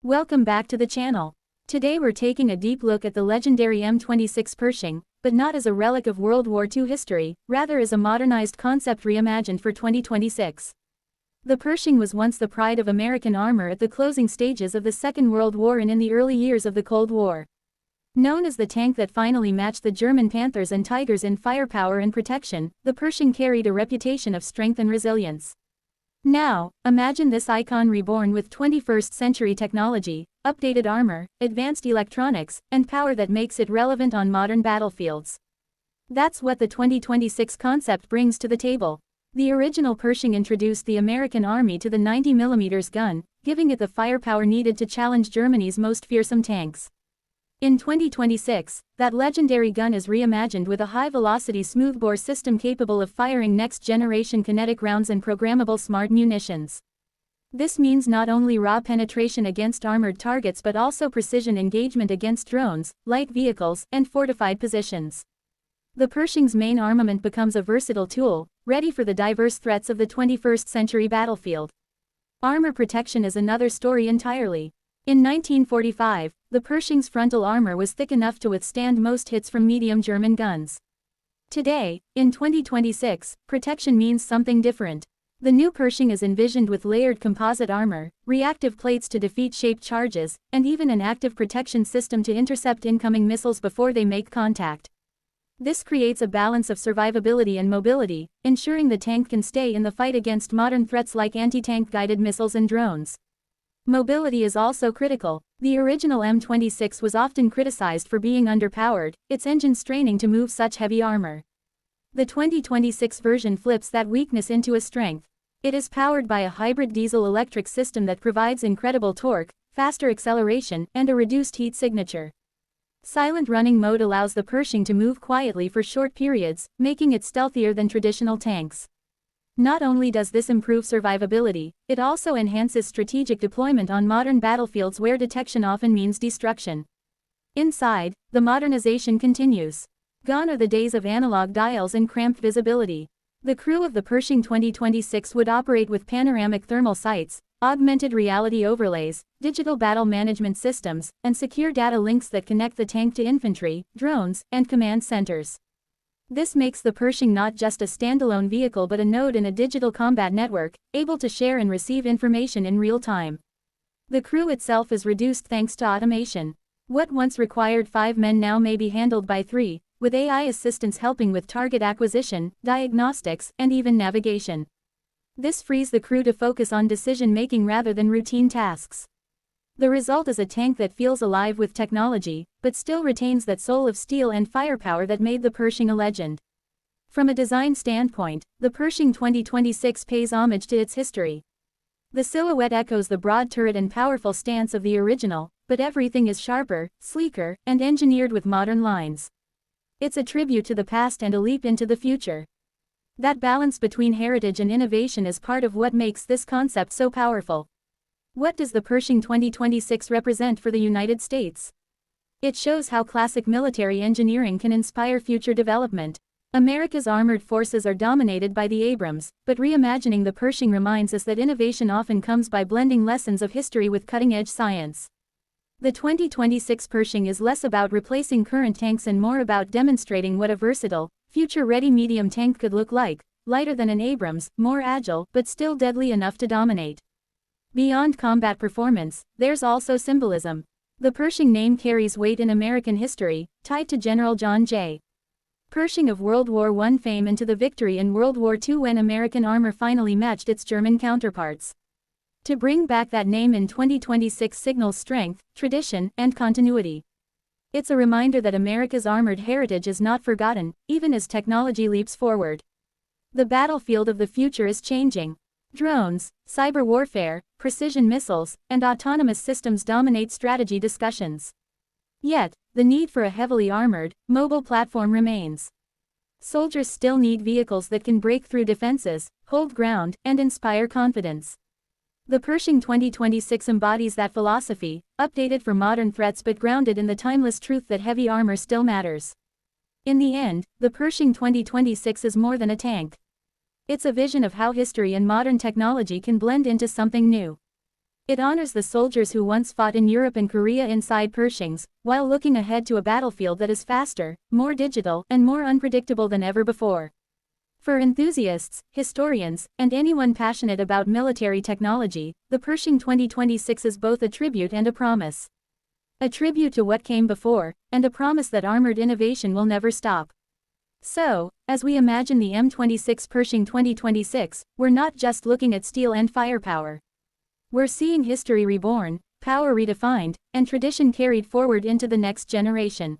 Welcome back to the channel. Today we're taking a deep look at the legendary M26 Pershing, but not as a relic of World War II history, rather as a modernized concept reimagined for 2026. The Pershing was once the pride of American armor at the closing stages of the Second World War and in the early years of the Cold War. Known as the tank that finally matched the German Panthers and Tigers in firepower and protection, the Pershing carried a reputation of strength and resilience. Now, imagine this icon reborn with 21st century technology, updated armor, advanced electronics, and power that makes it relevant on modern battlefields. That's what the 2026 concept brings to the table. The original Pershing introduced the American Army to the 90mm gun, giving it the firepower needed to challenge Germany's most fearsome tanks. In 2026, that legendary gun is reimagined with a high-velocity smoothbore system capable of firing next-generation kinetic rounds and programmable smart munitions. This means not only raw penetration against armored targets but also precision engagement against drones, light vehicles, and fortified positions. The Pershing's main armament becomes a versatile tool, ready for the diverse threats of the 21st century battlefield. Armor protection is another story entirely. In 1945, the Pershing's frontal armor was thick enough to withstand most hits from medium German guns. Today, in 2026, protection means something different. The new Pershing is envisioned with layered composite armor, reactive plates to defeat shaped charges, and even an active protection system to intercept incoming missiles before they make contact. This creates a balance of survivability and mobility, ensuring the tank can stay in the fight against modern threats like anti-tank guided missiles and drones. Mobility is also critical. The original M26 was often criticized for being underpowered, its engine straining to move such heavy armor. The 2026 version flips that weakness into a strength. It is powered by a hybrid diesel-electric system that provides incredible torque, faster acceleration, and a reduced heat signature. Silent running mode allows the Pershing to move quietly for short periods, making it stealthier than traditional tanks. Not only does this improve survivability, it also enhances strategic deployment on modern battlefields where detection often means destruction. Inside, the modernization continues. Gone are the days of analog dials and cramped visibility. The crew of the Pershing 2026 would operate with panoramic thermal sights, augmented reality overlays, digital battle management systems, and secure data links that connect the tank to infantry, drones, and command centers. This makes the Pershing not just a standalone vehicle but a node in a digital combat network, able to share and receive information in real time. The crew itself is reduced thanks to automation. What once required 5 men now may be handled by 3, with AI assistants helping with target acquisition, diagnostics, and even navigation. This frees the crew to focus on decision-making rather than routine tasks. The result is a tank that feels alive with technology, but still retains that soul of steel and firepower that made the Pershing a legend. From a design standpoint, the Pershing 2026 pays homage to its history. The silhouette echoes the broad turret and powerful stance of the original, but everything is sharper, sleeker, and engineered with modern lines. It's a tribute to the past and a leap into the future. That balance between heritage and innovation is part of what makes this concept so powerful. What does the Pershing 2026 represent for the United States? It shows how classic military engineering can inspire future development. America's armored forces are dominated by the Abrams, but reimagining the Pershing reminds us that innovation often comes by blending lessons of history with cutting-edge science. The 2026 Pershing is less about replacing current tanks and more about demonstrating what a versatile, future-ready medium tank could look like, lighter than an Abrams, more agile, but still deadly enough to dominate. Beyond combat performance, there's also symbolism. The Pershing name carries weight in American history, tied to General John J. Pershing of World War I fame and to the victory in World War II when American armor finally matched its German counterparts. To bring back that name in 2026 signals strength, tradition, and continuity. It's a reminder that America's armored heritage is not forgotten, even as technology leaps forward. The battlefield of the future is changing. Drones, cyber warfare, precision missiles, and autonomous systems dominate strategy discussions. Yet, the need for a heavily armored, mobile platform remains. Soldiers still need vehicles that can break through defenses, hold ground, and inspire confidence. The Pershing 2026 embodies that philosophy, updated for modern threats but grounded in the timeless truth that heavy armor still matters. In the end, the Pershing 2026 is more than a tank. It's a vision of how history and modern technology can blend into something new. It honors the soldiers who once fought in Europe and Korea inside Pershings, while looking ahead to a battlefield that is faster, more digital, and more unpredictable than ever before. For enthusiasts, historians, and anyone passionate about military technology, the Pershing 2026 is both a tribute and a promise. A tribute to what came before, and a promise that armored innovation will never stop. So, as we imagine the M26 Pershing 2026, we're not just looking at steel and firepower. We're seeing history reborn, power redefined, and tradition carried forward into the next generation.